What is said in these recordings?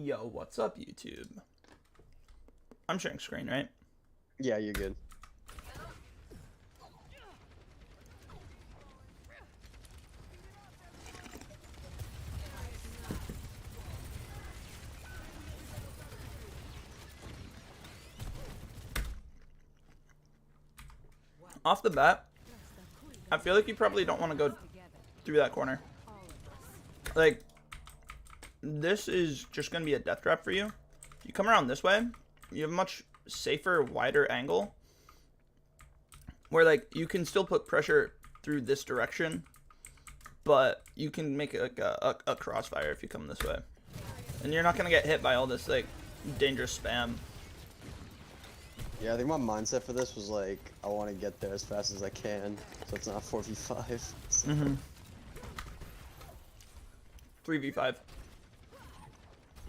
Yo, what's up, YouTube? I'm sharing screen, right? Yeah, you're good. Off the bat, I feel like you probably don't want to go through that corner. Like, this is just going to be a death trap for you. You come around this way, you have a much safer, wider angle where, like, you can still put pressure through this direction, but you can make it like a crossfire if you come this way. And you're not going to get hit by all this, like, dangerous spam. Yeah, I think my mindset for this was like, I want to get there as fast as I can, so it's not 4v5. So. 3v5.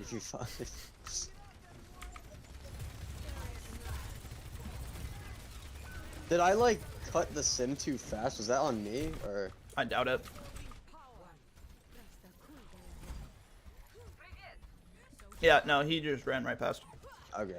3v5. Did I like cut the sim too fast? Was that on me or? I doubt it. Yeah, no, he just ran right past. Okay.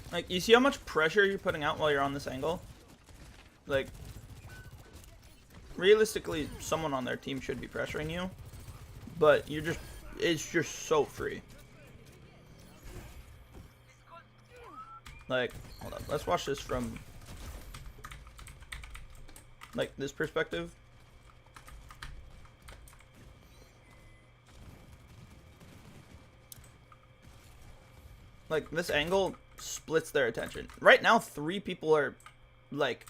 Like, you see how much pressure you're putting out while you're on this angle? Like, realistically, someone on their team should be pressuring you, but it's just so free. Like, hold on, let's watch this from, like, this perspective. Like, this angle splits their attention. Right now, 3 people are, like,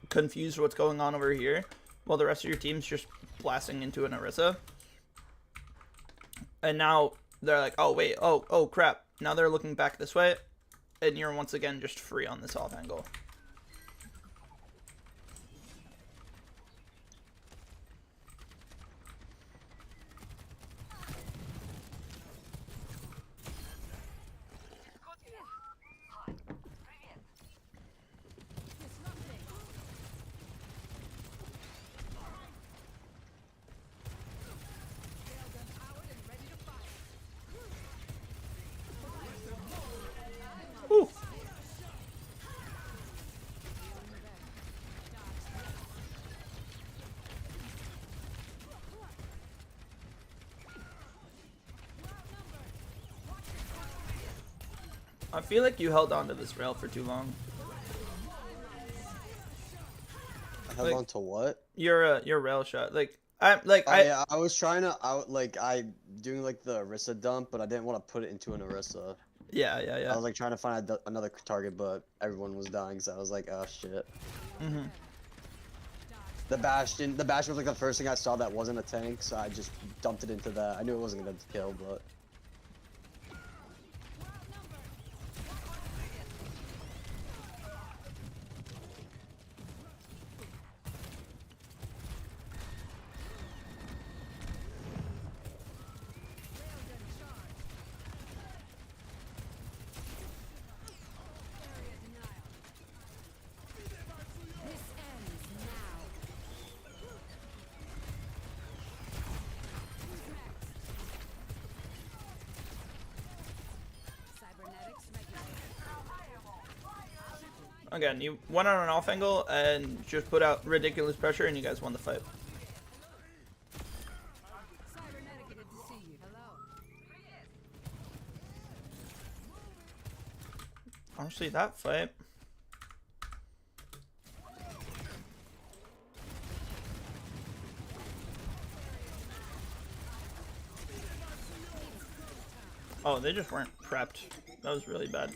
confused what's going on over here, while the rest of your team's just blasting into an Orisa. And now they're like, oh, wait, oh, crap. Now they're looking back this way, and you're once again just free on this off angle. Ooh. I feel like you held on to this rail for too long. I held on to what? Your rail shot. Like, Yeah, I was trying to doing like the Orisa dump, but I didn't want to put it into an Orisa. Yeah. I was like trying to find another target, but everyone was dying, so I was like, oh shit. The Bastion was like the first thing I saw that wasn't a tank, so I just dumped it into that. I knew it wasn't gonna kill, but. Again, you went on an off angle and just put out ridiculous pressure, and you guys won the fight. Honestly, that fight. Oh, they just weren't prepped. That was really bad.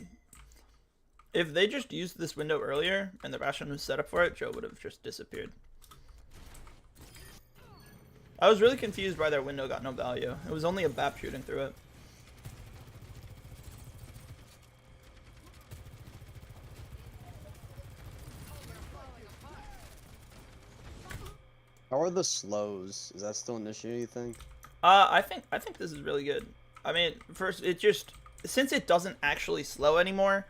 If they just used this window earlier and the Bastion was set up for it, Joe would have just disappeared. I was really confused why their window got no value. It was only a BAP shooting through it. How are the slows? Is that still an issue, you think? I think this is really good. I mean, first, it just, since it doesn't actually slow anymore,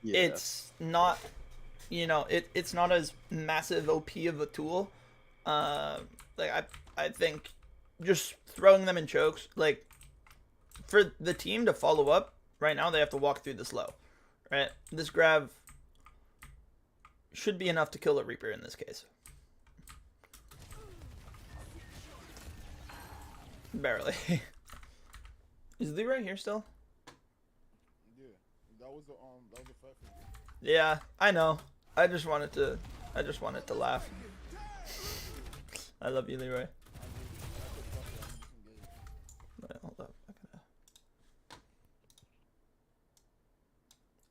Yeah. it's not, you know, it's not as massive OP of a tool. Like I think just throwing them in chokes, like for the team to follow up right now, they have to walk through the slow, right? This grab should be enough to kill a Reaper in this case. Barely. Is Leroy here still? Yeah, that was a fight for me. Yeah, I know. I just wanted to laugh. I love you, Leroy. Wait, hold up.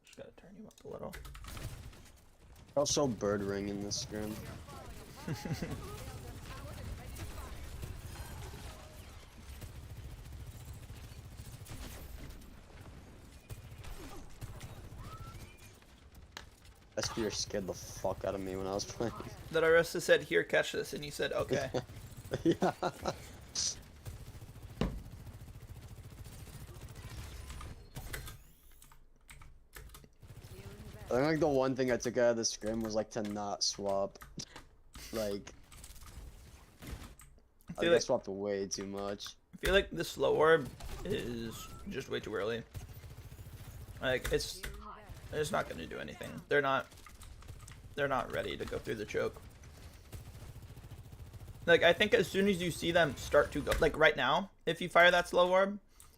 Just gotta turn you up a little. Also, bird ring in this scrim. SPR scared the fuck out of me when I was playing. That Arista said, "Here, catch this," and you said, "Okay." Yeah. I think like the one thing I took out of the scrim was like to not swap. Like, I think I swapped way too much. I feel like the slow orb is just way too early. Like it's not gonna do anything. They're not ready to go through the choke. Like I think as soon as you see them start to go, like right now, if you fire that slow orb,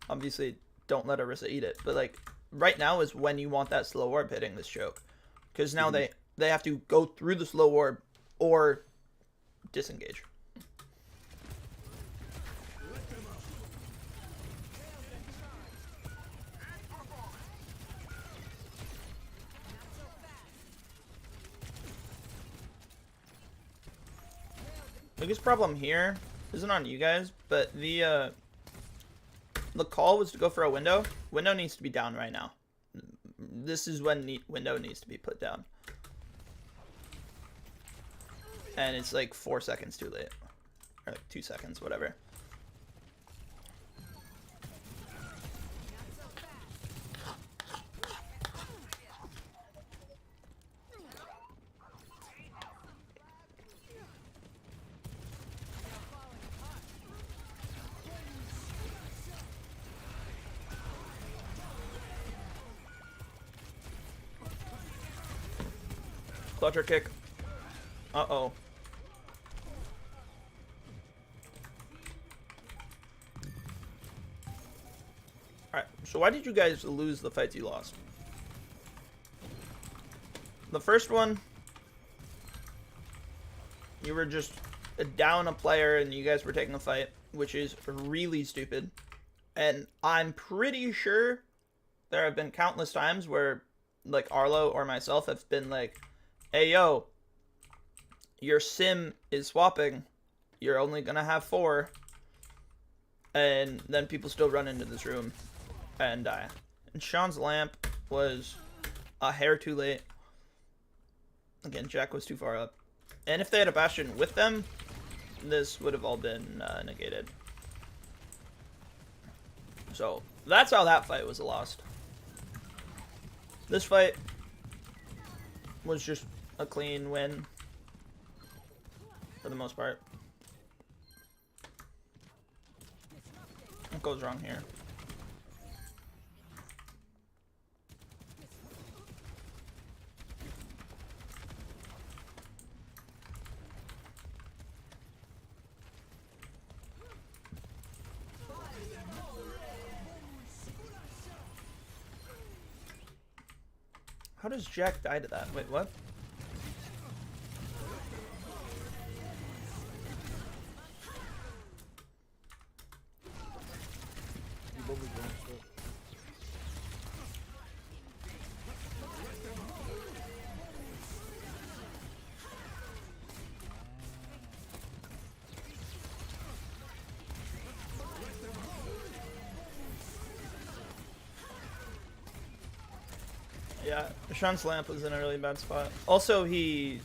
obviously don't let Orisa eat it. But like right now is when you want that slow orb hitting this choke, because now they have to go through the slow orb or disengage. Biggest problem here isn't on you guys, but the call was to go for a window. Window needs to be down right now. This is when window needs to be put down. And it's like 4 seconds too late. Or like 2 seconds, whatever. Clutcher kick. Uh-oh. Alright, so why did you guys lose the fights you lost? The first one, you were just down a player and you guys were taking a fight, which is really stupid. And I'm pretty sure there have been countless times where, like, Arlo or myself have been like, hey, yo, your sim is swapping. You're only gonna have 4. And then people still run into this room and die. And Sean's lamp was a hair too late. Again, Jack was too far up. And if they had a Bastion with them, this would have all been negated. So, that's how that fight was lost. This fight was just a clean win for the most part. What goes wrong here? How does Jack die to that? Wait, what? You both be doing shit. Yeah, Sean's lamp was in a really bad spot. Also, if he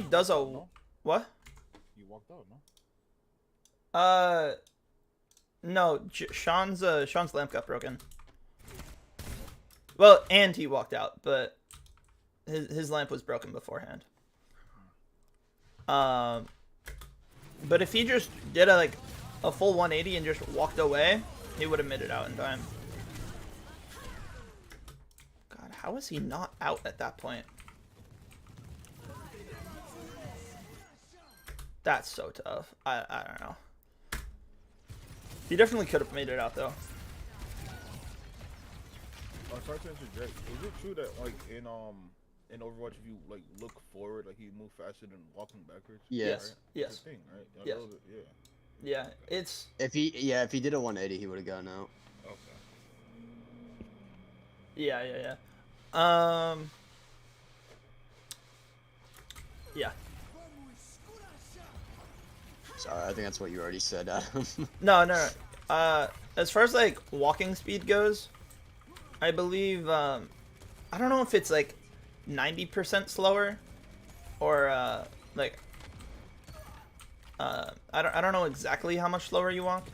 does a No? what? You walked out, no? No, Sean's lamp got broken. Well, and he walked out, but his lamp was broken beforehand. But if he just did a full 180 and just walked away, he would have made it out in time. God, how is he not out at that point? That's so tough. I don't know. He definitely could have made it out though. Sorry to interject. Is it true that like in Overwatch if you like look forward, like you move faster than walking backwards? Yes. Right? Yes. It's a thing, right? I Yes. know that- yeah. Yeah, it's If he did a 180, he would have gotten out. Okay. yeah. Yeah. Sorry, I think that's what you already said, Adam. No. As far as like walking speed goes, I believe I don't know if it's like 90% slower or I don't know exactly how much slower you walk.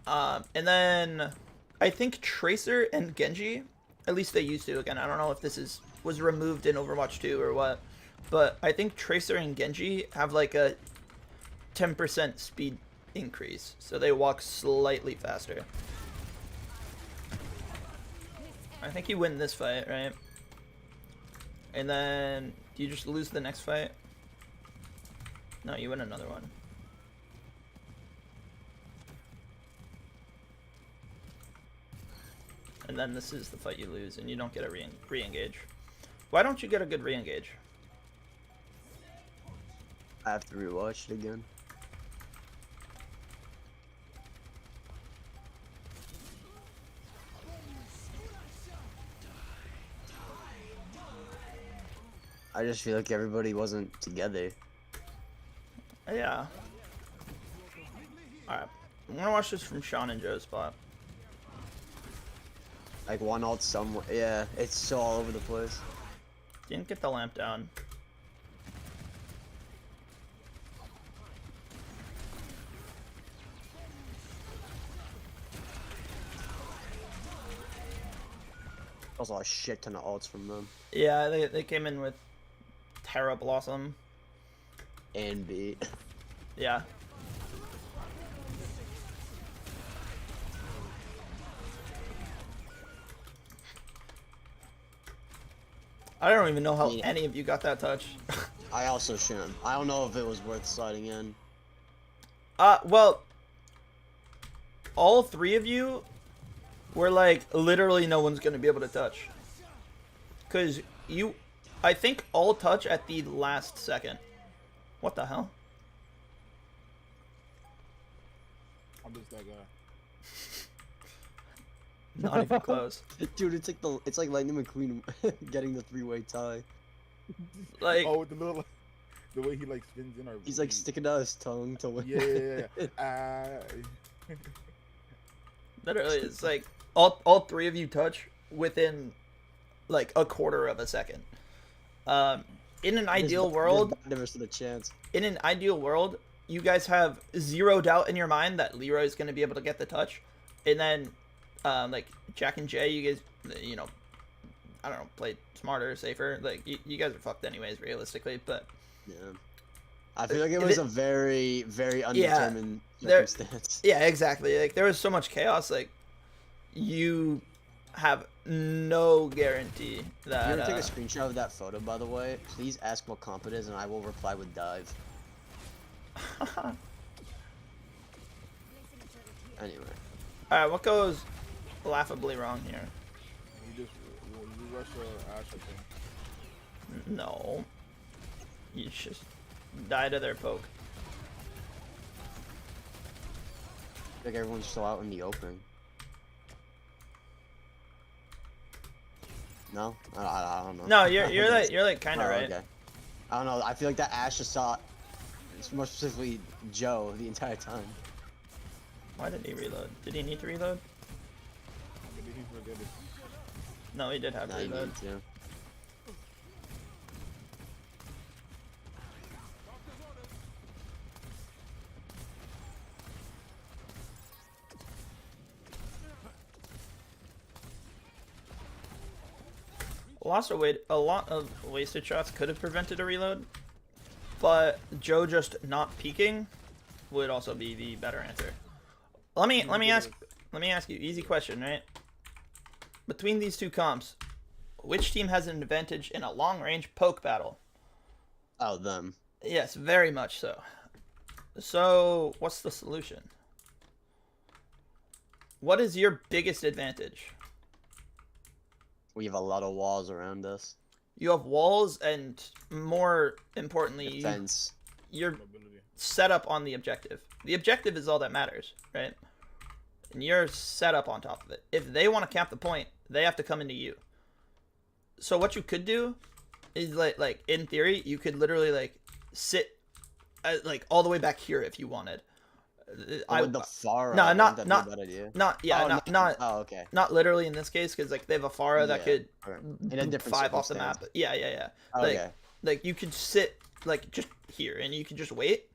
And then I think Tracer and Genji, at least they used to. Again, I don't know if this was removed in Overwatch 2 or what, but I think Tracer and Genji have like a 10% speed increase, so they walk slightly faster. I think you win this fight, right? And then do you just lose the next fight? No, you win another one. And then this is the fight you lose, and you don't get a re-engage. Why don't you get a good re-engage? I have to rewatch it again. I just feel like everybody wasn't together. Yeah. Alright. I'm gonna watch this from Sean and Joe's spot. Like one ult somewhere. Yeah, it's so all over the place. Didn't get the lamp down. Also a shit ton of ults from them. Yeah, they came in with Terra Blossom. And beat. Yeah. I don't even know how Yeah. any of you got that touch. I also shouldn't. I don't know if it was worth sliding in. Well, all three of you were like, literally no one's gonna be able to touch. Cause I think all touch at the last second. What the hell? I'm just that guy. Not even close. Dude, it's like Lightning McQueen getting the 3-way tie. Like, Oh, with the little, the way he like spins in our. He's like sticking out his tongue to win. Yeah. literally, it's like all three of you touch within like a quarter of a second. In an ideal world, Never stood a chance. in an ideal world, you guys have zero doubt in your mind that Leroy is going to be able to get the touch, and then like Jack and Jay, you guys, you know, I don't know, play smarter, safer. Like you guys are fucked anyways, realistically. But Yeah. I feel like it was a very, very undetermined there- circumstance. yeah, exactly. Like there was so much chaos. Like you have no guarantee that. You ever take a screenshot of that photo, by the way? Please ask what comp it is, and I will reply with dive. Anyway. All right, what goes laughably wrong here? You rush Ash, I think. No, you just die to their poke. I feel like everyone's still out in the open. No? I don't know. No, you're like kind of Oh, right. okay. I don't know. I feel like that Ash just saw, more specifically Joe, the entire time. Why did he reload? Did he need to reload? Maybe he forget it. No, he did have Now you reload. need to. A lot of wasted shots could have prevented a reload, but Joe just not peeking would also be the better answer. Let me ask you, easy question, right? Between these two comps, which team has an advantage in a long-range poke battle? Oh, them. Yes, very much so. So, what's the solution? What is your biggest advantage? We have a lot of walls around us. You have walls, and more importantly, Defense. you're Mobility. set up on the objective. The objective is all that matters, right? And you're set up on top of it. If they want to cap the point, they have to come into you. So what you could do is like in theory, you could literally like sit like all the way back here if you wanted. With the far No, out, not that'd not be a bad idea. not yeah, Oh, not Oh, okay. not literally in this case because like they have a Pharah that Yeah, could okay. In a different 5 off the map. circumstance. Yeah. Okay. Like you could sit like just here and you could just wait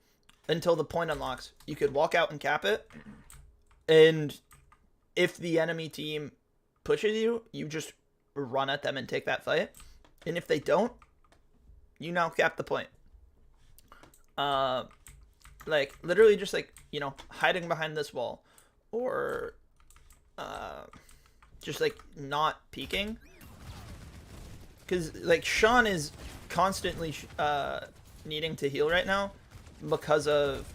until the point unlocks. You could walk out and cap it, and if the enemy team pushes you, you just run at them and take that fight. And if they don't, you now cap the point. Like literally just like, you know, hiding behind this wall or just like not peeking. Cuz like Sean is constantly needing to heal right now because of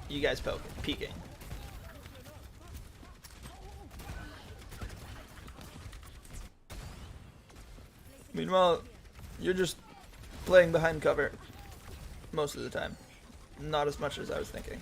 you guys peeking. Meanwhile, you're just playing behind cover most of the time. Not as much as I was thinking.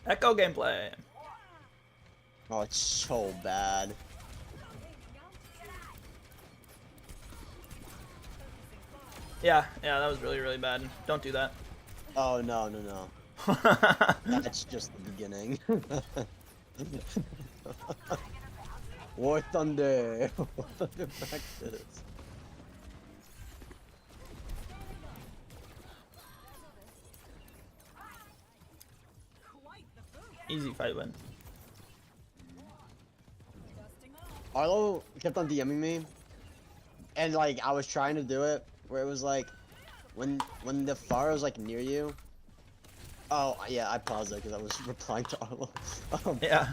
Echo gameplay. Oh, it's so bad. Yeah, that was really, really bad. Don't do that. Oh, no. That's just the beginning. War Thunder. War Thunder practice. Easy fight win. Arlo kept on DMing me, and like I was trying to do it where it was like when the Pharah was like near you. Oh yeah, I paused it because I was replying to Arlo. Yeah.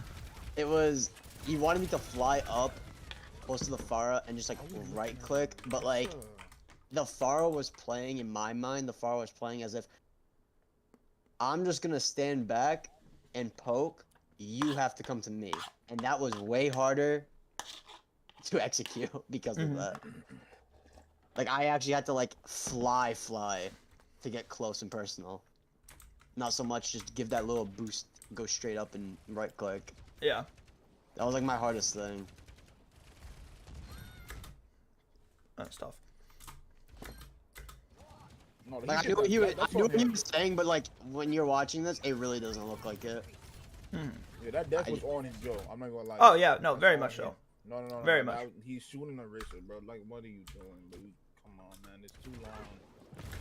It was he wanted me to fly up close to the Pharah and just like right click, but like the Pharah was playing in my mind. The Pharah was playing as if I'm just gonna stand back and poke. You have to come to me, and that was way harder to execute because of that. Like I actually had to like fly to get close and personal. Not so much just give that little boost, go straight up and right click. Yeah. That was like my hardest thing. That's tough. No, Like I knew what he was saying, but like when you're watching this, it really doesn't look like it. Yeah, that death was on his Joe. I'm not gonna lie. Oh yeah, no, That's very on much him. so. No. Very much. He's shooting a racer, bro. Like, what are you doing? But come on, man. It's too long.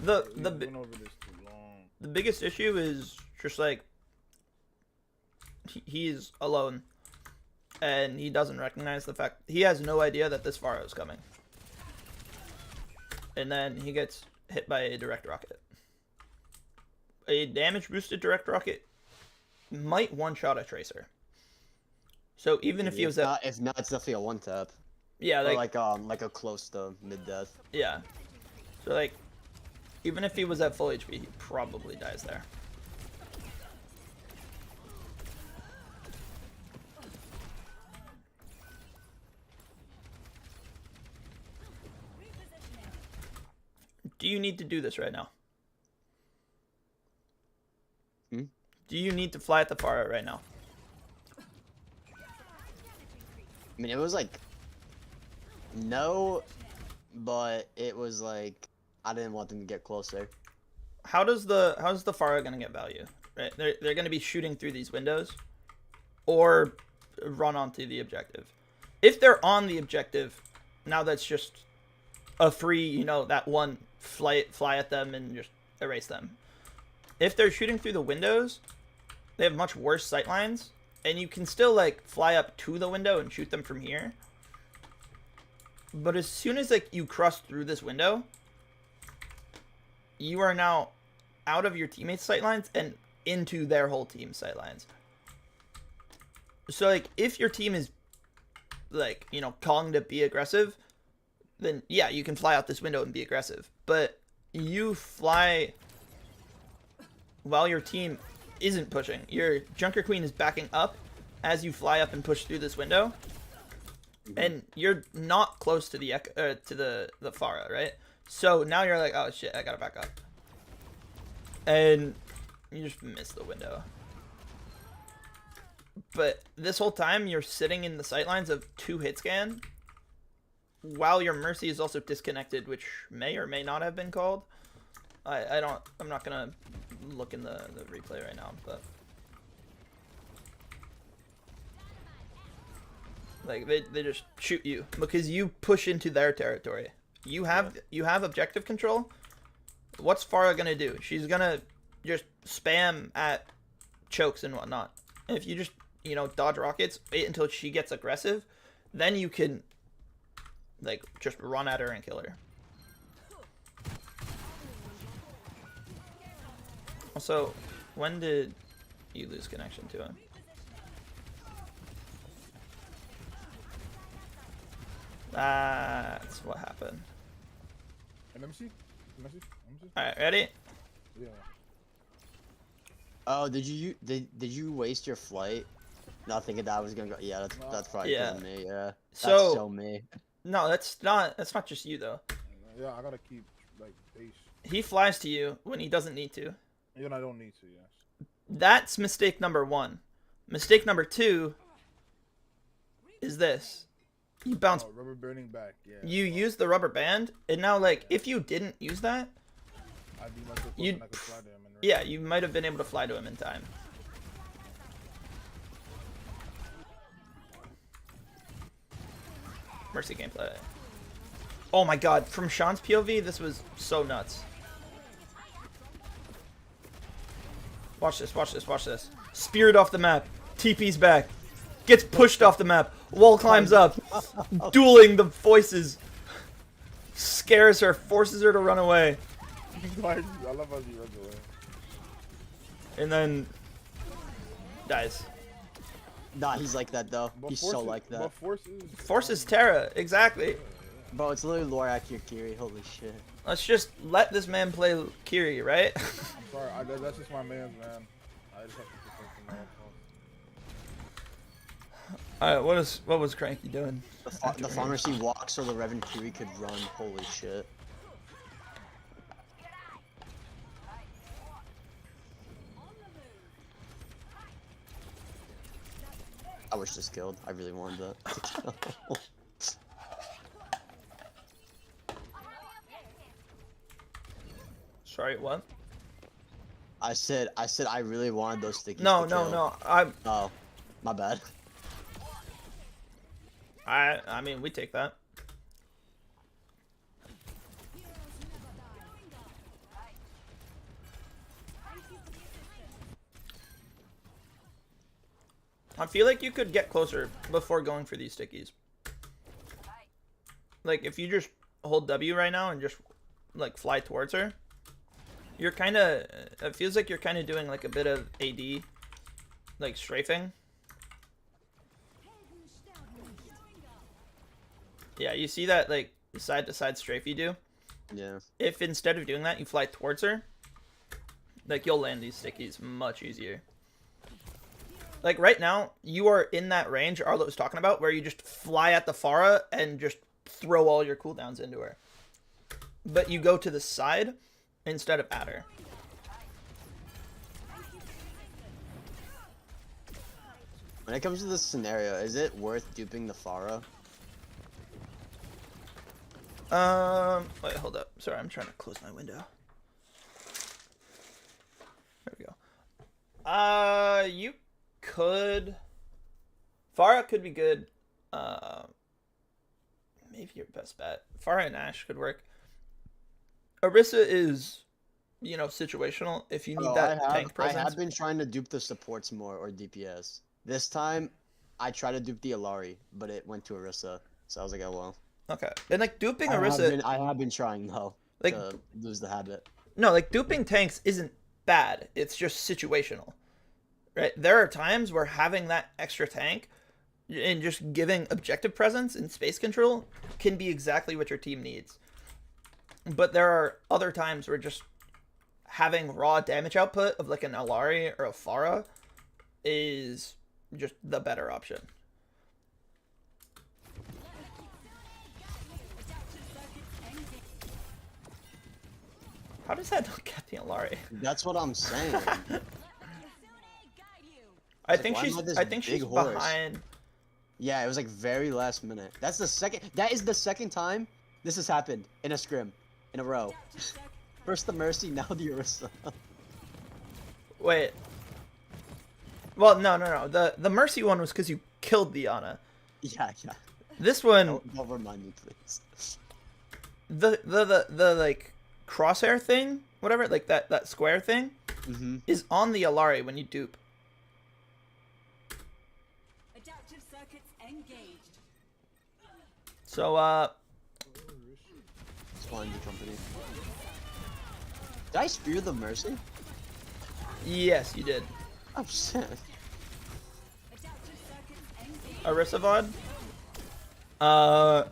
We went over this too long. The biggest issue is just like he's alone, and he doesn't recognize the fact he has no idea that this Pharah is coming, and then he gets hit by a direct rocket. A damage boosted direct rocket might one shot a tracer. So even if he was if not, it's definitely a one tap. Yeah, Or like a close to mid death. yeah. So like, even if he was at full HP, he probably dies there. Do you need to do this right now? Hmm? Do you need to fly at the Pharah right now? I mean, it was like no, but it was like I didn't want them to get closer. How's the Pharah gonna get value? Right, they're gonna be shooting through these windows, or run onto the objective. If they're on the objective, now that's just a free, you know, that one fly at them and just erase them. If they're shooting through the windows, they have much worse sight lines, and you can still like fly up to the window and shoot them from here. But as soon as like you cross through this window, you are now out of your teammates' sight lines and into their whole team's sight lines. So like if your team is like, you know, calling to be aggressive, then yeah, you can fly out this window and be aggressive. But you fly while your team isn't pushing. Your Junker Queen is backing up as you fly up and push through this window. And you're not close to the Pharah, right? So now you're like, oh shit, I gotta back up. And you just miss the window. But this whole time you're sitting in the sightlines of 2 hit scan, while your Mercy is also disconnected, which may or may not have been called. I'm not gonna look in the replay right now, but like they just shoot you because you push into their territory. You have objective control. What's Pharah gonna do? She's gonna just spam at chokes and whatnot. And if you just, you know, dodge rockets, wait until she gets aggressive, then you can like just run at her and kill her. Also, when did you lose connection to him? That's what happened. Let me see. Alright, ready? Yeah. Oh, did you waste your flight? Not thinking that I was gonna go. Yeah, that's probably 'cause of me. Yeah. That's so me. No, that's not just you though. Yeah, I gotta keep like base. He flies to you when he doesn't need to. Even I don't need to. Yes. That's mistake number 1. Mistake number 2 is this. You bounce. Oh, rubber burning back. Yeah. You use the rubber band, and now like if you didn't use that, I'd be much closer and I could fly to him and yeah, you might have been able to fly to him in time. Mercy gameplay. Oh my god, from Sean's POV, this was so nuts. Watch this, watch this, watch this. Spirit off the map. TP's back. Gets pushed off the map. Wall climbs up. Dueling the voices. Scares her, forces her to run away. I love how he runs away. And then dies. Nah, he's like that though. But He's so like that. But Forces Terra, exactly. Bro, it's literally lore accurate Kiri. Holy shit. Let's just let this man play Kiri, right? I'm sorry, that's just my man's man. I just have to protect him at all costs. Alright, what was Cranky doing? The pharmacy walks so the Reverend Kiri could run. Holy shit. I wish this killed. I really wanted that to kill. Sorry, what? I said I really wanted those stickies No, to no, kill. no. Oh, my bad. I mean, we take that. I feel like you could get closer before going for these stickies. Like, if you just hold W right now and just, like, fly towards her, you're kind of... It feels like you're kind of doing, like, a bit of AD, like, strafing. Yeah, you see that like side to side strafe you do? Yeah. If instead of doing that you fly towards her, like you'll land these stickies much easier. Like right now, you are in that range Arlo was talking about, where you just fly at the Pharah and just throw all your cooldowns into her. But you go to the side instead of at her. When it comes to this scenario, is it worth duping the Pharah? Wait, hold up. Sorry, I'm trying to close my window. There we go. You could. Pharah could be good. Maybe your best bet. Pharah and Ashe could work. Orisa is, you know, situational. If you need that tank presence. I have been trying to dupe the supports more or DPS. This time, I tried to dupe the Alari, but it went to Orisa. So I was like, oh well. Okay. And like duping Orisa. I have been trying though like, to lose the habit. No, like duping tanks isn't bad. It's just situational. Right? There are times where having that extra tank and just giving objective presence and space control can be exactly what your team needs. But there are other times where just having raw damage output of like an Alari or a Pharah is just the better option. How does that not get the Alari? That's what I'm saying. I think she's behind. Yeah, it was like very last minute. That is the second time this has happened in a scrim in a row. First the Mercy, now the Orisa. Wait. Well, no. The Mercy one was because you killed the Ana. Yeah. This one. Don't remind me, please. The like crosshair thing, whatever, like that square thing, is on the Alari when you dupe. Adaptive circuits engaged. So Spawn the company. Did I spear the Mercy? yes, you did. Oh shit. Adaptive circuits engaged. Orisa VOD.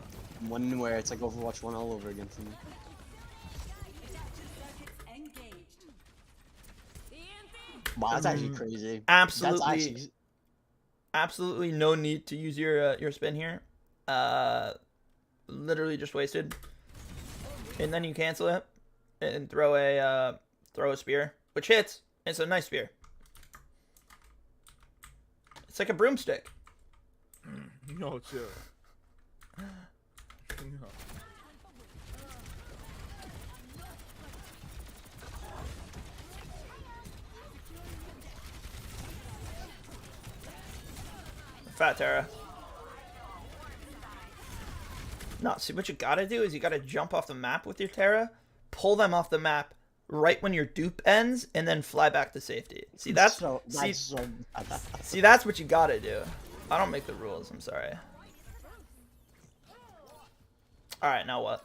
One where it's like Overwatch 1 all over again for me. Adaptive circuits engaged. Wow, that's actually crazy. Absolutely. Absolutely no need to use your spin here. Literally just wasted. And then you cancel it and throw a spear, which hits. It's a nice spear. It's like a broomstick. No, chill. No. Fat Terra. No, see what you gotta do is you gotta jump off the map with your Terra, pull them off the map right when your dupe ends, and then fly back to safety. See, that's see, that's what you gotta do. I don't make the rules. I'm sorry. All right, now what?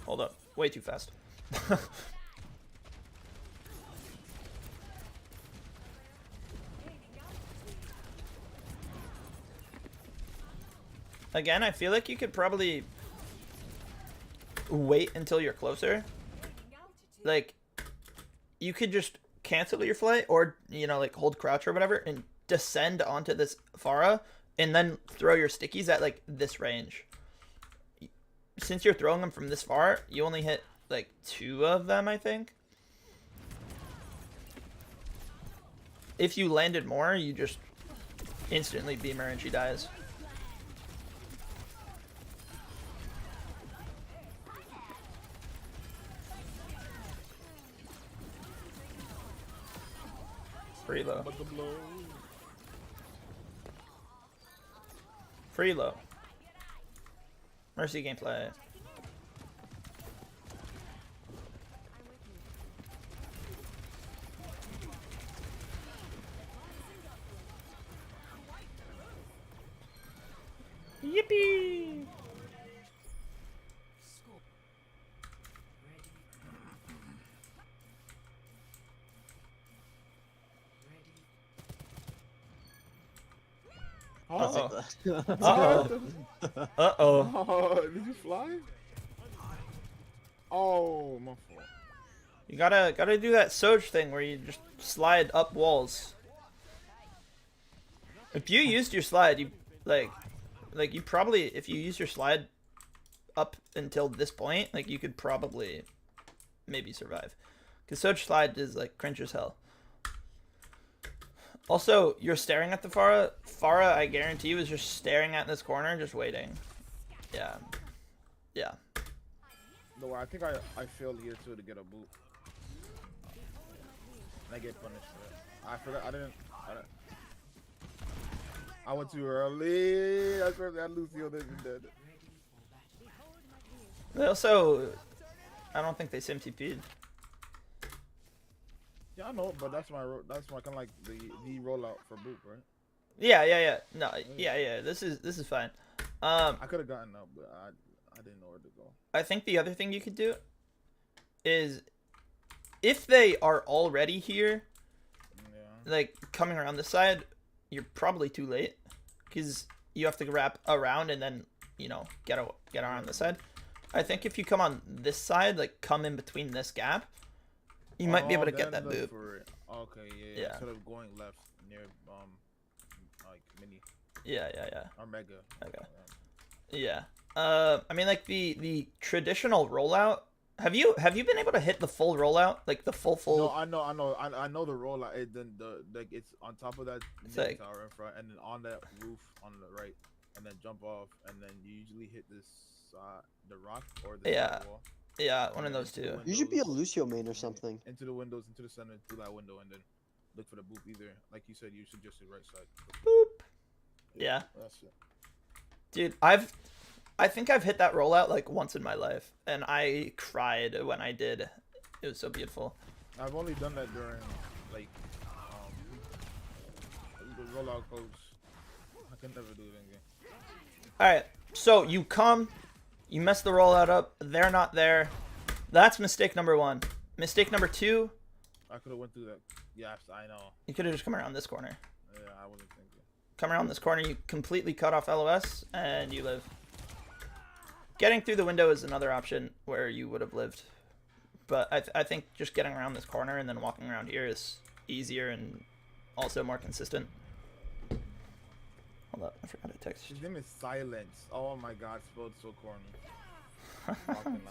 Hold up. Way too fast. Again, I feel like you could probably wait until you're closer. Like, you could just cancel your flight or, you know, like hold crouch or whatever and descend onto this Pharah and then throw your stickies at like this range. Since you're throwing them from this far, you only hit like 2 of them, I think. If you landed more, you just instantly beam her and she dies. Free low. Free low. Mercy gameplay. Yippee! Huh? Uh-oh. Uh-oh. Oh, did you fly? Oh, my fault. You gotta do that Soj thing where you just slide up walls. If you used your slide, you like you probably, if you use your slide up until this point, like you could probably maybe survive. Because Soj slide is like cringe as hell. Also, you're staring at the Pharah. Pharah, I guarantee you, is just staring at this corner, just waiting. Yeah. Yeah. No, I think I failed here too to get a boot. And I get punished for it. I forgot. I didn't. I went too early. I swear that Lucio isn't dead. They also, I don't think they sim TP'd. Yeah, I know, but that's my kind of like the rollout for boot, right? Yeah. No, yeah. This is fine. I could have gotten up, but I didn't know where to go. I think the other thing you could do is, if they are already here, Yeah. like coming around this side, you're probably too late, because you have to wrap around and then, you know, get around this side. I think if you come on this side, like come in between this gap, you might be able to get that look boop. for it. Okay, yeah. Yeah. Instead of going left near like mini Yeah. or mega. Okay. Yeah. I mean, like the traditional rollout. Have you been able to hit the full rollout, like the full? No, I know the rollout. Then like it's on top of that like, tower in front, and then on that roof on the right, and then jump off, and then you usually hit this the rock or the side wall. Yeah, one of those two. You should be a Lucio main or something. Into the windows, into the center, through that window, and then look for the boop. Either, like you said, you suggested right side. Boop. Yeah. That's it. Dude, I think I've hit that rollout like once in my life, and I cried when I did. It was so beautiful. I've only done that during like the rollout codes. I can never do it again. All right, so you come, you mess the rollout up. They're not there. That's mistake number one. Mistake number two. I could have went through that. Yes, I know. You could have just come around this corner. Yeah, I wasn't thinking. Come around this corner. You completely cut off LOS, and you live. Getting through the window is another option where you would have lived. But I think just getting around this corner and then walking around here is easier and also more consistent. Hold up, I forgot to text. His name is Silence. Oh my god, spelled so corny. Walking now.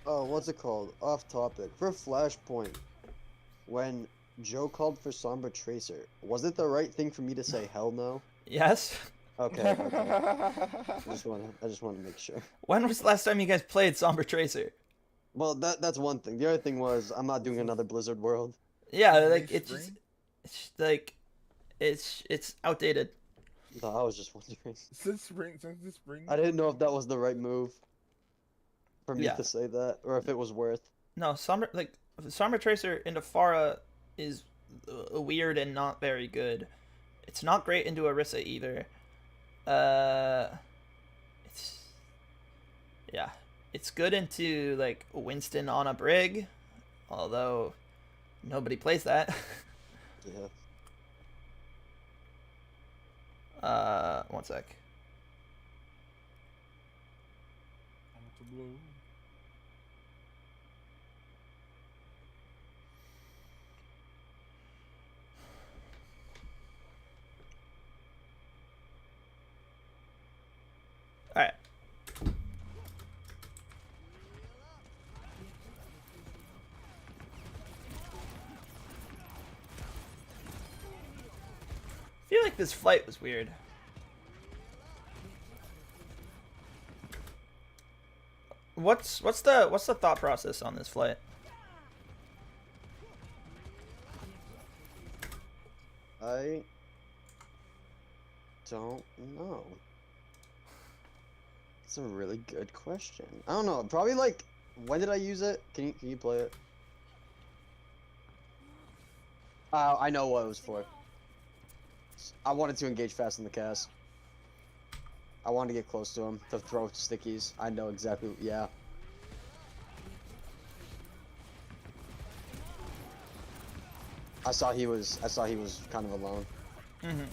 Oh, what's it called? Off topic. For Flashpoint, when Joe called for Sombra Tracer, was it the right thing for me to say hell no? Yes. Okay. I just want to make sure. When was the last time you guys played Sombra Tracer? Well, that's one thing. The other thing was I'm not doing another Blizzard World. Yeah, like it's like it's outdated. No, I was just wondering. Since the spring. I didn't know if that was the right move for me to say that, or if it was worth. No, Sombra Tracer into Pharah is weird and not very good. It's not great into Orisa either. It's good into like Winston on a Brig, although nobody plays that. Yeah. One sec. All right. I feel like this flight was weird. What's the thought process on this flight? I don't know. It's a really good question. I don't know. Probably like, when did I use it? Can you play it? I know what it was for. I wanted to engage fast in the cast. I wanted to get close to him to throw stickies. I know exactly. Yeah. I saw he was kind of alone.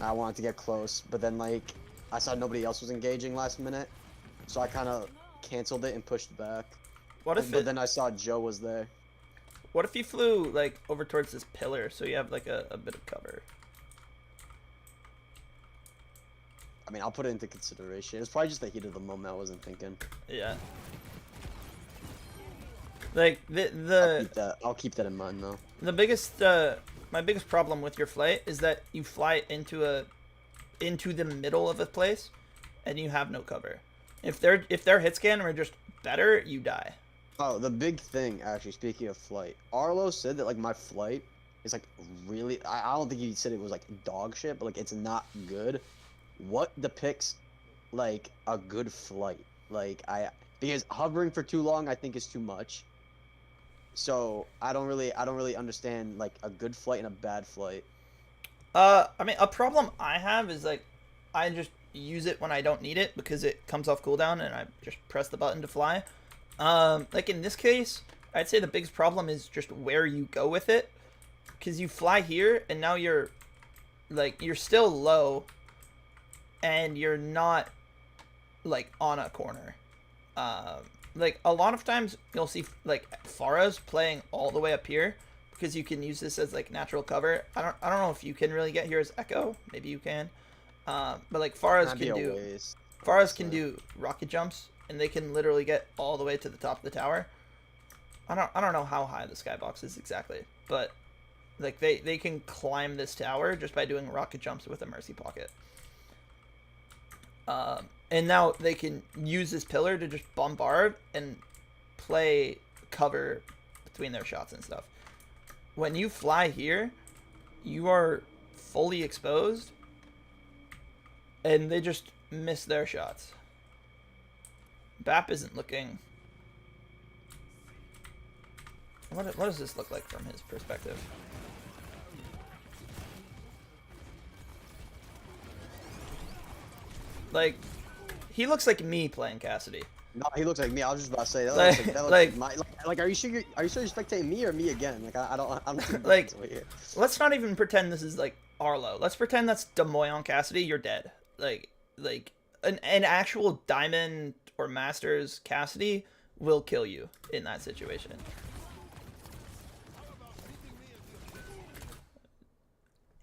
I wanted to get close, but then like I saw nobody else was engaging last minute, so I kind of canceled it and pushed back. What if But then I saw Joe was there. what if you flew like over towards this pillar so you have like a bit of cover? I mean, I'll put it into consideration. It's probably just the heat of the moment. I wasn't thinking. Yeah. Like I'll keep that in mind though. the biggest my biggest problem with your flight is that you fly into the middle of a place and you have no cover. If their hit scan were just better, you die. Oh, the big thing, actually, speaking of flight, Arlo said that, like, my flight is, like, really... I don't think he said it was, like, dog shit, but, like, it's not good. What depicts, like, a good flight? Like, because hovering for too long, I think, is too much. So, I don't really understand, like, a good flight and a bad flight. I mean, a problem I have is, like, I just use it when I don't need it because it comes off cooldown and I just press the button to fly. Like in this case, I'd say the biggest problem is just where you go with it, because you fly here and now you're still low and you're not like on a corner. Like a lot of times you'll see like Pharah's playing all the way up here because you can use this as like natural cover. I don't know if you can really get here as Echo. Maybe you can. But like Pharah's can do rocket jumps, and they can literally get all the way to the top of the tower. I don't know how high the skybox is exactly, but like they can climb this tower just by doing rocket jumps with a mercy pocket. And now they can use this pillar to just bombard and play cover between their shots and stuff. When you fly here, you are fully exposed, and they just miss their shots. Bap isn't looking... What does this look like from his perspective? Like, he looks like me playing Cassidy. No, he looks like me. I was just about to say that. Like- Looks like- like, are you sure you're spectating me or me again? Like, I don't Like, over here. let's not even pretend this is like Arlo. Let's pretend that's Demoy on Cassidy. You're dead. Like an actual Diamond or Masters Cassidy will kill you in that situation.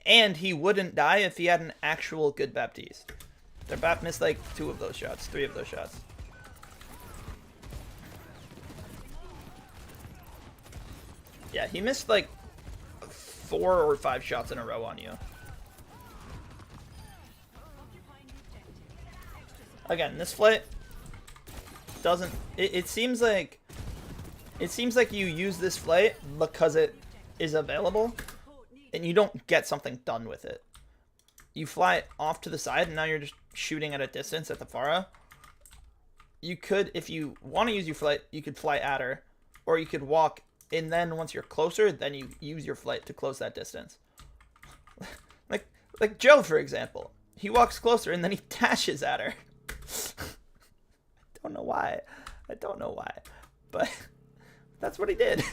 And he wouldn't die if he had an actual good Baptiste. Their Bap missed like 2 of those shots, 3 of those shots. Yeah, he missed like 4 or 5 shots in a row on you. Again, this flight doesn't... It seems like you use this flight because it is available, and you don't get something done with it. You fly it off to the side, and now you're just shooting at a distance at the Pharah. You could, if you want to use your flight, you could fly at her, or you could walk, and then once you're closer, then you use your flight to close that distance. like Joe, for example. He walks closer, and then he dashes at her. I don't know why. But that's what he did.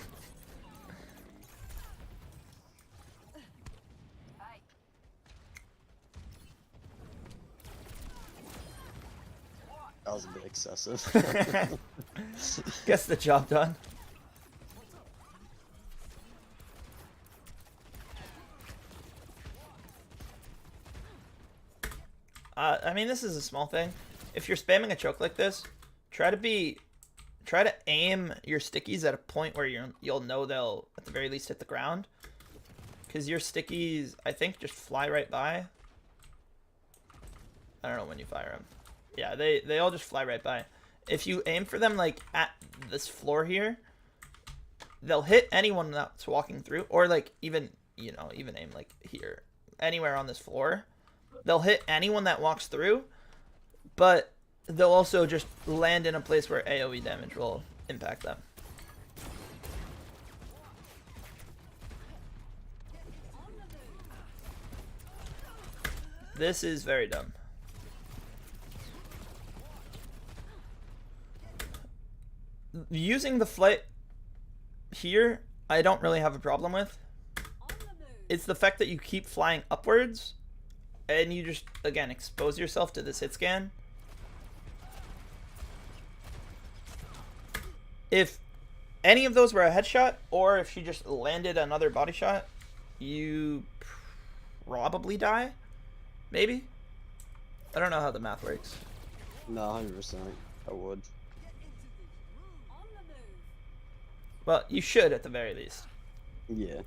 That was a bit excessive. Gets the job done. I mean, this is a small thing. If you're spamming a choke like this, try to aim your stickies at a point where you'll know they'll at the very least hit the ground. Because your stickies, I think, just fly right by. I don't know when you fire them. Yeah, they all just fly right by. If you aim for them like at this floor here, they'll hit anyone that's walking through, or like even aim like here, anywhere on this floor. They'll hit anyone that walks through, but they'll also just land in a place where AoE damage will impact them. This is very dumb. Using the flight here, I don't really have a problem with. it's the fact that you keep flying upwards, and you just again expose yourself to this hit scan. If any of those were a headshot, or if she just landed another body shot, you probably die. Maybe. I don't know how the math works. No, 100%. I would. On the move. Well, you should at the very least. Yeah.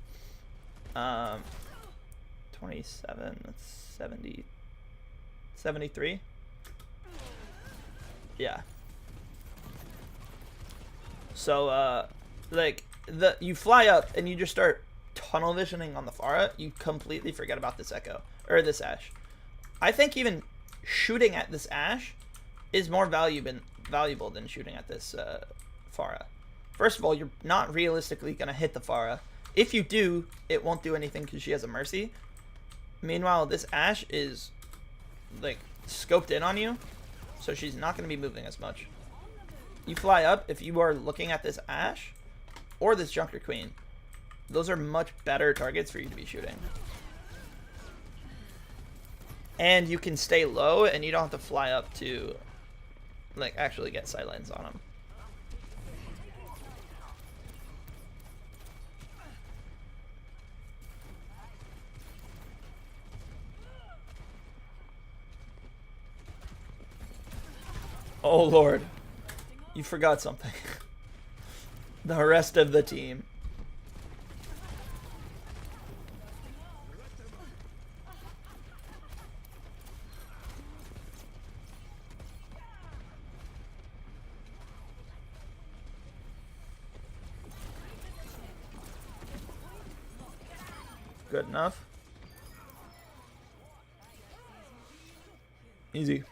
27, that's 70, 73. Yeah. So, like, you fly up and you just start tunnel visioning on the Pharah, you completely forget about this Echo, or this Ashe. I think even shooting at this Ashe is more valuable than shooting at this Pharah. First of all, you're not realistically going to hit the Pharah. If you do, it won't do anything because she has a Mercy. Meanwhile, this Ashe is, like, scoped in on you, so she's not going to be moving as much. You fly up, if you are looking at this Ashe or this Junker Queen, those are much better targets for you to be shooting. And you can stay low, and you don't have to fly up to, like, actually get sightlines on them. Oh, Lord. You forgot something. The rest of the team. Good enough. Easy.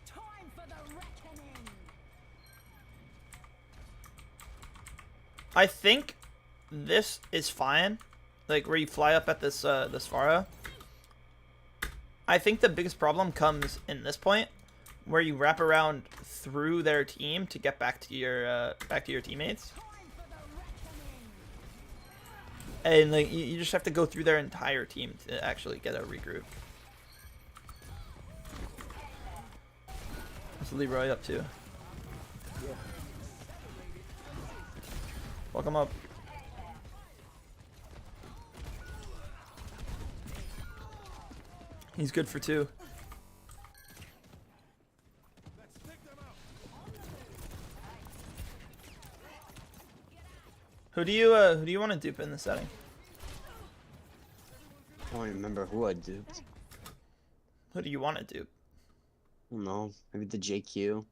Time for the reckoning. I think this is fine. Like, where you fly up at this this Pharah. I think the biggest problem comes in this point, where you wrap around through their team to get back to your teammates. And like you just have to go through their entire team to actually get a regroup. What's Leroy up to? Welcome up. He's good for 2. Who do you want to dupe in the setting? I don't even remember who I duped. Who do you want to dupe? I don't know. Maybe the JQ.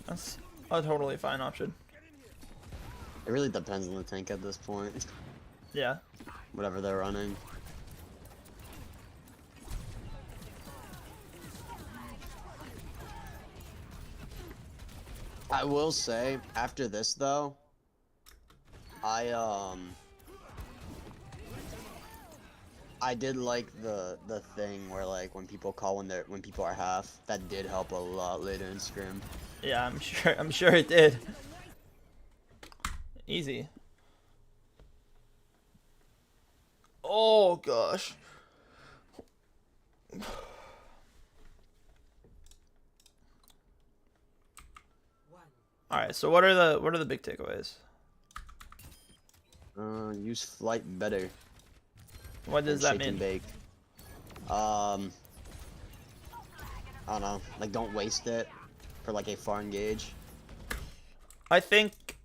That's a totally fine option. It really depends on the tank at this point. Yeah. Whatever they're running. I will say, after this though, I did like the thing where like when people call when people are half, that did help a lot later in scrim. Yeah, I'm sure it did. Easy. Oh gosh. All right, so what are the big takeaways? Use flight better. What does that Shake and mean? bake. I don't know. Like, don't waste it for like a far engage. I think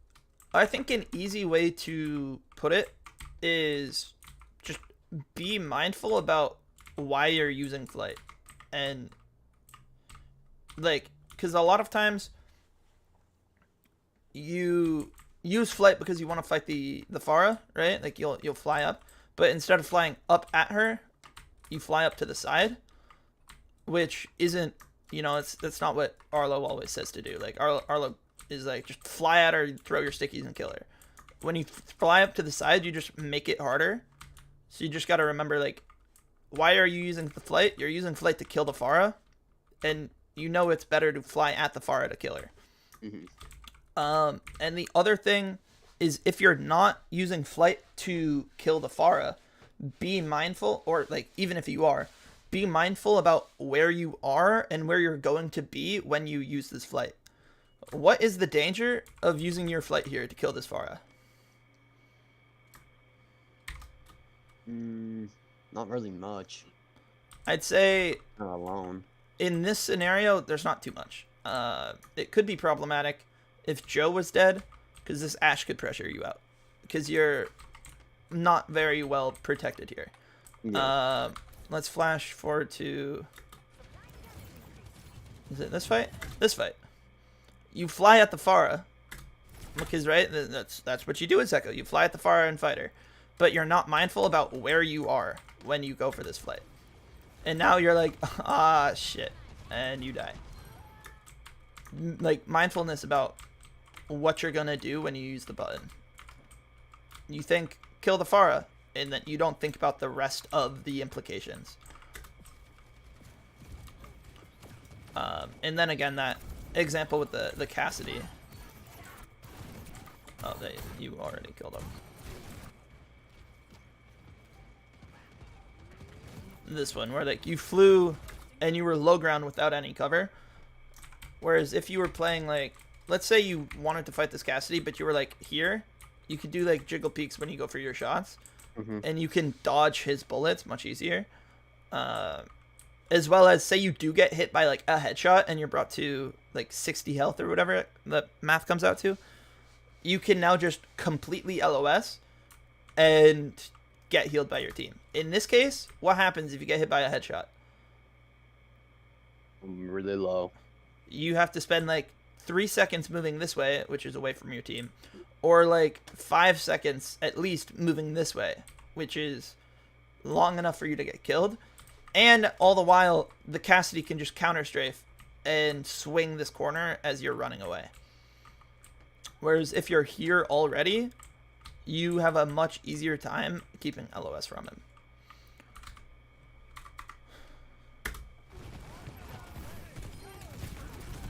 an easy way to put it is just be mindful about why you're using flight. And like, because a lot of times you use flight because you want to fight the Pharah, right? Like you'll fly up, but instead of flying up at her, you fly up to the side, which isn't, you know, that's not what Arlo always says to do. Like Arlo is like, just fly at her, throw your stickies and kill her. When you fly up to the side, you just make it harder. So you just got to remember, like, why are you using the flight? You're using flight to kill the Pharah, and you know it's better to fly at the Pharah to kill her. And the other thing is, if you're not using flight to kill the Pharah, be mindful, or like, even if you are, be mindful about where you are and where you're going to be when you use this flight. What is the danger of using your flight here to kill this Pharah? Not really much. I'd say Not alone. in this scenario, there's not too much. It could be problematic if Joe was dead, because this Ashe could pressure you out, because you're not very well protected here. Yeah. Let's flash forward to... Is it this fight? This fight. You fly at the Pharah, because, right, that's what you do in Zeko. You fly at the Pharah and fight her, but you're not mindful about where you are when you go for this flight. And now you're like, ah, shit, and you die. Like, mindfulness about what you're gonna do when you use the button. You think, kill the Pharah, and then you don't think about the rest of the implications. And then again, that example with the Cassidy. Oh, you already killed him. This one, where like you flew and you were low ground without any cover. Whereas if you were playing, like, let's say you wanted to fight this Cassidy, but you were like here, you could do like jiggle peeks when you go for your shots, and you can dodge his bullets much easier. As well as, say you do get hit by like a headshot and you're brought to like 60 health or whatever the math comes out to, you can now just completely LOS and get healed by your team. In this case, what happens if you get hit by a headshot? I'm really low. You have to spend like 3 seconds moving this way, which is away from your team, or like 5 seconds at least moving this way, which is long enough for you to get killed. And all the while, the Cassidy can just counter strafe and swing this corner as you're running away. Whereas if you're here already, you have a much easier time keeping LOS from him.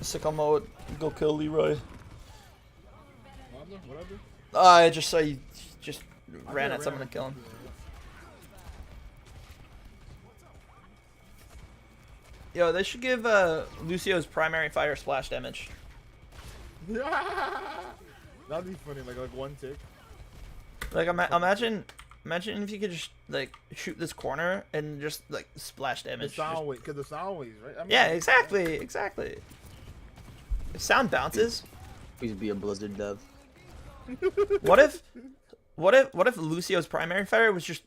Sicko mode, go kill Leroy. What I just saw you just ran at someone to kill him. Yo, they should give Lucio's primary fire splash damage. That'd be funny, like one tick. Like, imagine if you could just like shoot this corner and just like splash The damage. sound wave, cause the sound waves, right? I mean, Yeah, exactly. If sound bounces, Please be a Blizzard dev. what if Lucio's primary fire was just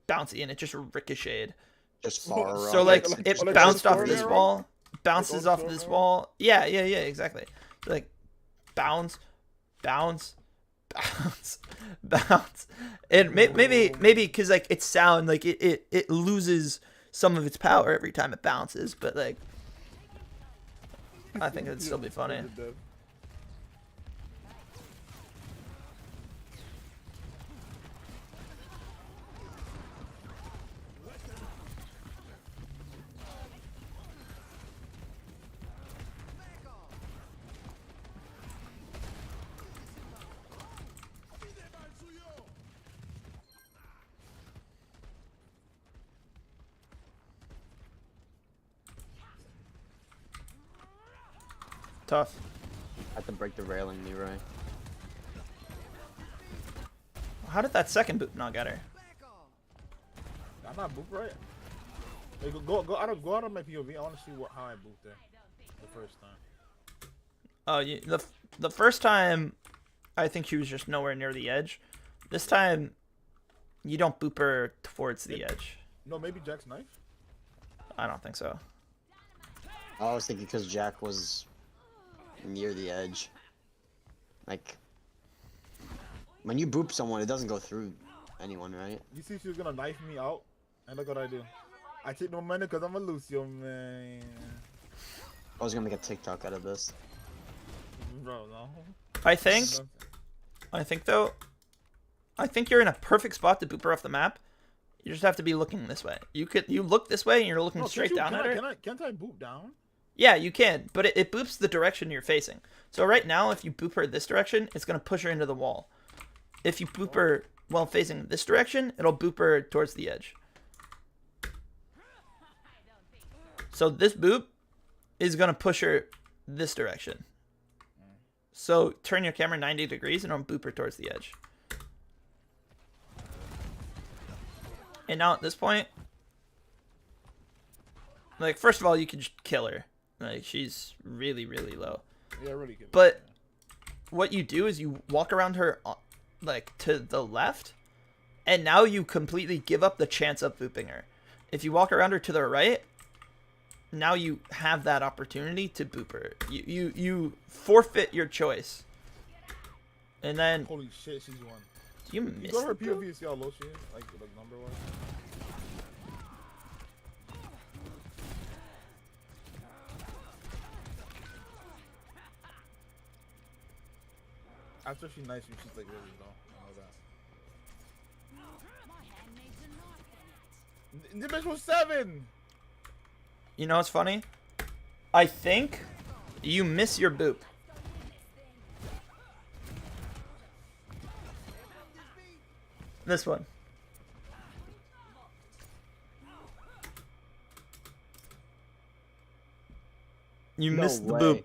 bouncy and it just ricocheted? Just far So like like- it like bounced a off storm this arrow? wall, bounces Like off a this storm wall. Yeah, exactly. Like bounce, and maybe because like its sound, like it loses some of its power every time it bounces, but like I think it'd still be funny. Tough. I have to break the railing, Leroy. How did that second boot not get her? I'm not booped right. Hey, go out of my POV. I want to see how I booped there the first time. Oh, the first time, I think she was just nowhere near the edge. This time, you don't boop her towards the edge. No, maybe Jack's knife. I don't think so. I was thinking because Jack was near the edge. Like, when you boop someone, it doesn't go through anyone, right? You see, she was gonna knife me out, and look what I do. I take no money because I'm a Lucio, man. I was gonna make a TikTok out of this. Bro, no. I think though, I think you're in a perfect spot to boop her off the map. You just have to be looking this way. You look this way and you're looking straight down at her. Can't I boop down? Yeah, you can, but it boops the direction you're facing. So right now, if you boop her this direction, it's gonna push her into the wall. If you boop her while facing this direction, it'll boop her towards the edge. So this boop is gonna push her this direction. So turn your camera 90 degrees and it'll boop her towards the edge. And now at this point, like, first of all, you can just kill her. Like, she's really, really low. Yeah, really good. But what you do is you walk around her, like, to the left, and now you completely give up the chance of booping her. If you walk around her to the right, now you have that opportunity to boop her. You forfeit your choice. And then Holy shit, she's won. you You missed go to her the boop? POV and see how low she is, like number wise. After she knifes you, she's like really low. I know that. My handmaid's a knife in it. The bitch was 7. You know what's funny? I think you miss your boop. This one. You No missed the way. boop.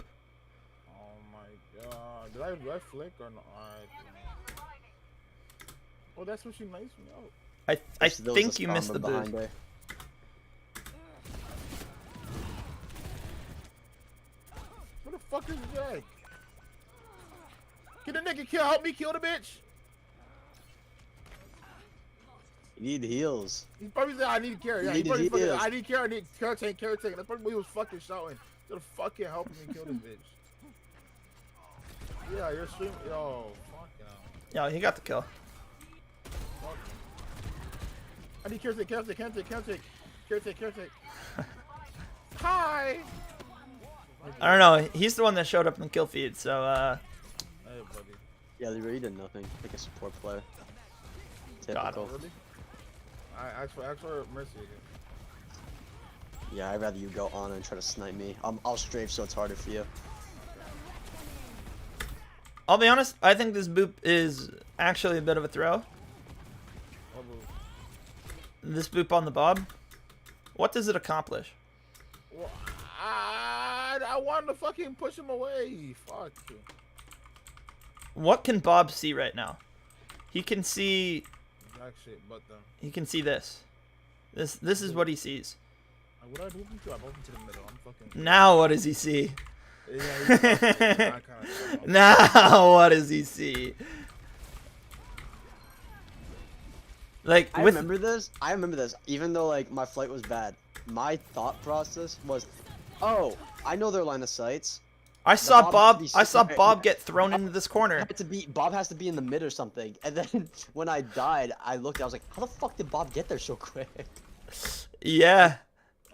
Oh my god. Did I flick or not? Oh, that's what she knifes me out. I There was think a you missed the scammer behind boop. her. Where the fuck is Jack? Get the nigga kill. Help me kill the bitch. You need heals. He probably said I need a carry. Yeah, he Needed probably fucking, heals. I need carry. I need carry tank. That's probably what he was fucking shouting. Instead of fucking helping me kill this bitch. Yeah, you're streaming. Yo, fuck yeah. Yeah, he got the kill. Fuck. I need carry tank. Hi. I don't know. He's the one that showed up in the kill feed, so Hey, buddy. Yeah, they really did nothing. Like a support player. Got Typical. Really? I ask for mercy again. Yeah, I'd rather you go on and try to snipe me. I'll strafe so it's harder for you. I'll be honest, I think this boop is actually a bit of a throw. What move? This boop on the Bob. What does it accomplish? Well, I wanted to fucking push him away. Fuck you. What can Bob see right now? He can see Jack shit, but he can see this. This is what he sees. what I move him to? I move him to the middle. I'm fucking. Now what does he see? Yeah, he's kinda Now what does he see? Like I with remember this. Even though like my flight was bad, my thought process was, oh, I know their line of sights. I saw Bob Bob has to be I saw super- Bob get thrown into this corner. Bob has to be in the mid or something. And then when I died, I looked. I was like, how the fuck did Bob get there so quick? Yeah.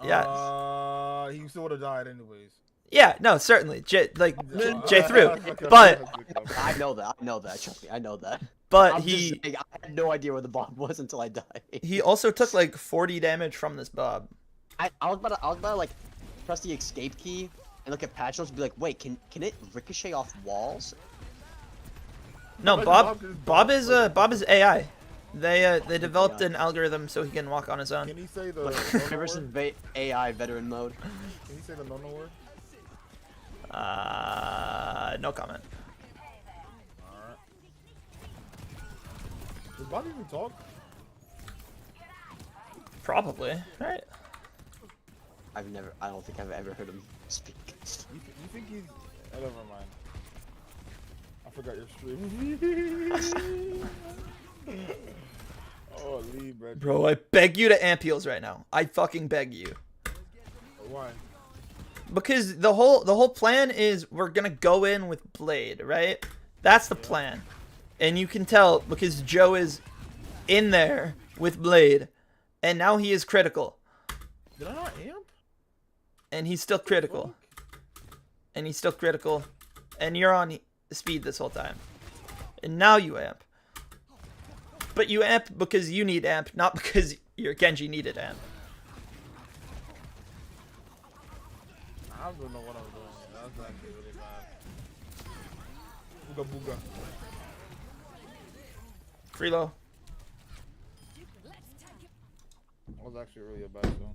Yeah. He still would have died anyways. Yeah, no, certainly. Jay Okay, through. okay, But okay. I know that. Trust me, I know that. but I'm he just saying, I had no idea where the Bob was until I died. he also took like 40 damage from this Bob. I was about to like press the escape key and look at patch notes and be like, wait, can it ricochet off walls? No, Like, Bob is AI. They developed an algorithm so he can walk on his own. Can he say the Like no-no versus word? AI veteran mode. Can he say the no-no word? No comment. Alright. Does Bob even talk? Probably, right? I don't think I've ever heard him speak. You think he's... Oh, never mind. I forgot your stream. Oh, leave, bro. Bro, I beg you to amp heals right now. I fucking beg you. Why? Because the whole plan is we're gonna go in with Blade, right? That's the plan. And you can tell because Joe is in there with Blade, and now he is critical, Did I not amp? and he's still critical, and he's still critical, and you're on speed this whole time, and now you amp. But you amp because you need amp, not because your Genji needed amp. I don't know what I'm doing. That's actually really bad. Booga booga. Free low. That was actually really a bad zone.